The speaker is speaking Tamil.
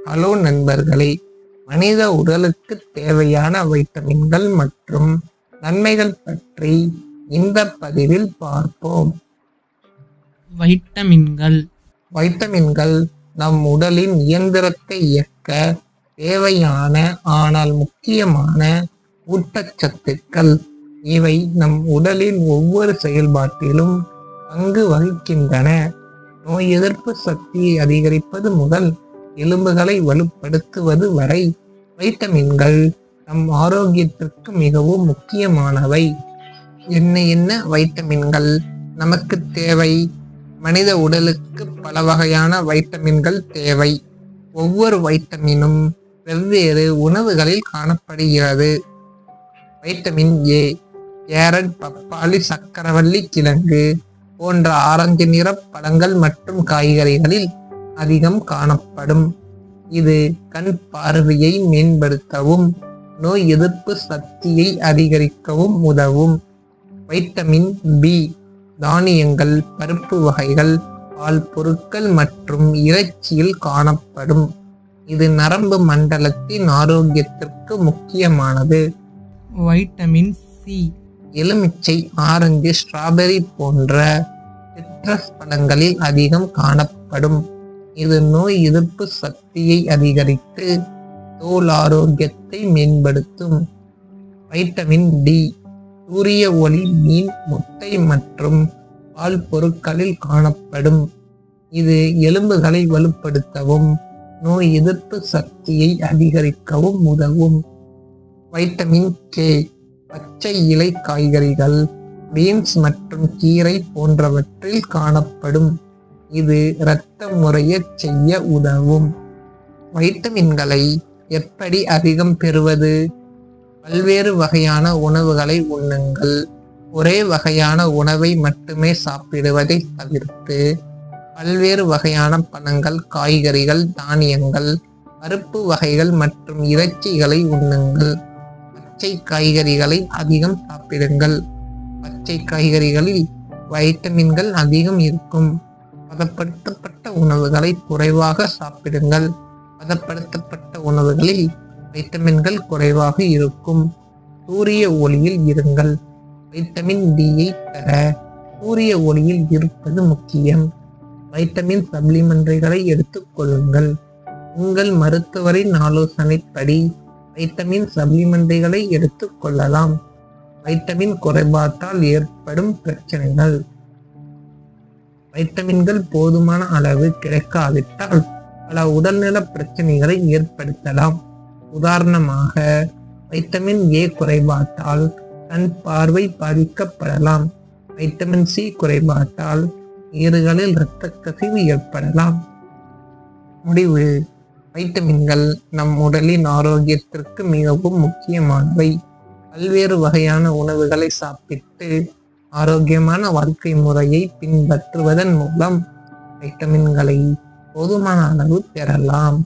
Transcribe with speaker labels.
Speaker 1: ஹலோ நண்பர்களே, மனித உடலுக்கு தேவையான வைட்டமின்கள் மற்றும் நன்மைகள் பற்றி இந்த பதிவில் பார்ப்போம். வைட்டமின்கள் நம் உடலின் இயந்திரத்தை இயக்க தேவையான ஆனால் முக்கியமான ஊட்டச்சத்துக்கள். இவை நம் உடலின் ஒவ்வொரு செயல்பாட்டிலும் பங்கு வகிக்கின்றன. நோய் எதிர்ப்பு சக்தியை அதிகரிப்பது முதல் எலும்புகளை வலுப்படுத்துவது வரை வைட்டமின்கள் நம் ஆரோக்கியத்திற்கு மிகவும் முக்கியமானவை. என்ன வைட்டமின்கள் நமக்கு தேவை? மனித உடலுக்கு பல வகையான வைட்டமின்கள் தேவை. ஒவ்வொரு வைட்டமினும் வெவ்வேறு உணவுகளில் காணப்படுகிறது. வைட்டமின் ஏ கேரட், பப்பாளி, சக்கரவள்ளி கிழங்கு போன்ற ஆரஞ்சு நிற பழங்கள் மற்றும் காய்கறிகளில் அதிகம் காணப்படும். இது கண் பார்வையை மேம்படுத்தவும் நோய் எதிர்ப்பு சக்தியை அதிகரிக்கவும் உதவும். வைட்டமின் பி தானியங்கள், பருப்பு வகைகள், பால் பொருட்கள் மற்றும் இறைச்சியில் காணப்படும். இது நரம்பு மண்டலத்தின் ஆரோக்கியத்திற்கு முக்கியமானது.
Speaker 2: வைட்டமின் சி
Speaker 1: எலுமிச்சை, ஆரஞ்சு, ஸ்ட்ராபெரி போன்ற சிட்ரஸ் பழங்களில் அதிகம் காணப்படும். இது நோய் எதிர்ப்பு சக்தியை அதிகரித்து தோல் ஆரோக்கியத்தை மேம்படுத்தும். வைட்டமின் டி சூரிய ஒளி, மீன், முட்டை மற்றும் பால் பொருட்களில் காணப்படும். இது எலும்புகளை வலுப்படுத்தவும் நோய் எதிர்ப்பு சக்தியை அதிகரிக்கவும் உதவும். வைட்டமின் கே பச்சை இலை காய்கறிகள், பீன்ஸ் மற்றும் கீரை போன்றவற்றில் காணப்படும். இது இரத்த முறையச் செய்ய உதவும். வைட்டமின்களை எப்படி அதிகம் பெறுவது? பல்வேறு வகையான உணவுகளை உண்ணுங்கள். ஒரே வகையான உணவை மட்டுமே சாப்பிடுவதை தவிர்த்து பல்வேறு வகையான பழங்கள், காய்கறிகள், தானியங்கள், பருப்பு வகைகள் மற்றும் இறைச்சிகளை உண்ணுங்கள். பச்சை காய்கறிகளை அதிகம் சாப்பிடுங்கள். பச்சை காய்கறிகளில் வைட்டமின்கள் அதிகம் இருக்கும். பதப்படுத்தப்பட்ட உணவுகளை குறைவாக சாப்பிடுங்கள். பதப்படுத்தப்பட்ட உணவுகளில் வைட்டமின்கள் குறைவாக இருக்கும். சூரிய ஒளியில் இருங்கள். வைட்டமின் டியை பெற சூரிய ஒளியில் இருப்பது முக்கியம். வைட்டமின் சப்ளிமெண்ட்ரிகளை எடுத்துக்கொள்ளுங்கள். உங்கள் மருத்துவரின் ஆலோசனைப்படி வைட்டமின் சப்ளிமெண்ட்ரிகளை எடுத்துக்கொள்ளலாம். வைட்டமின் குறைபாட்டால் ஏற்படும் பிரச்சனைகள். வைட்டமின்கள் போதுமான அளவு கிடைக்காவிட்டால் பல உடல்நல பிரச்சனைகளை ஏற்படுத்தலாம். உதாரணமாக, வைட்டமின் ஏ குறைபாட்டால் கண் பார்வை பாதிக்கப்படலாம். வைட்டமின் சி குறைபாட்டால் ஈறுகளில் இரத்த கசிவு ஏற்படலாம். முடிவு: வைட்டமின்கள் நம் உடலின் ஆரோக்கியத்திற்கு மிகவும் முக்கியமானவை. பல்வேறு வகையான உணவுகளை சாப்பிட்டு ஆரோக்கியமான வாழ்க்கை முறையை பின்பற்றுவதன் மூலம் வைட்டமின்களை போதுமான அளவு பெறலாம்.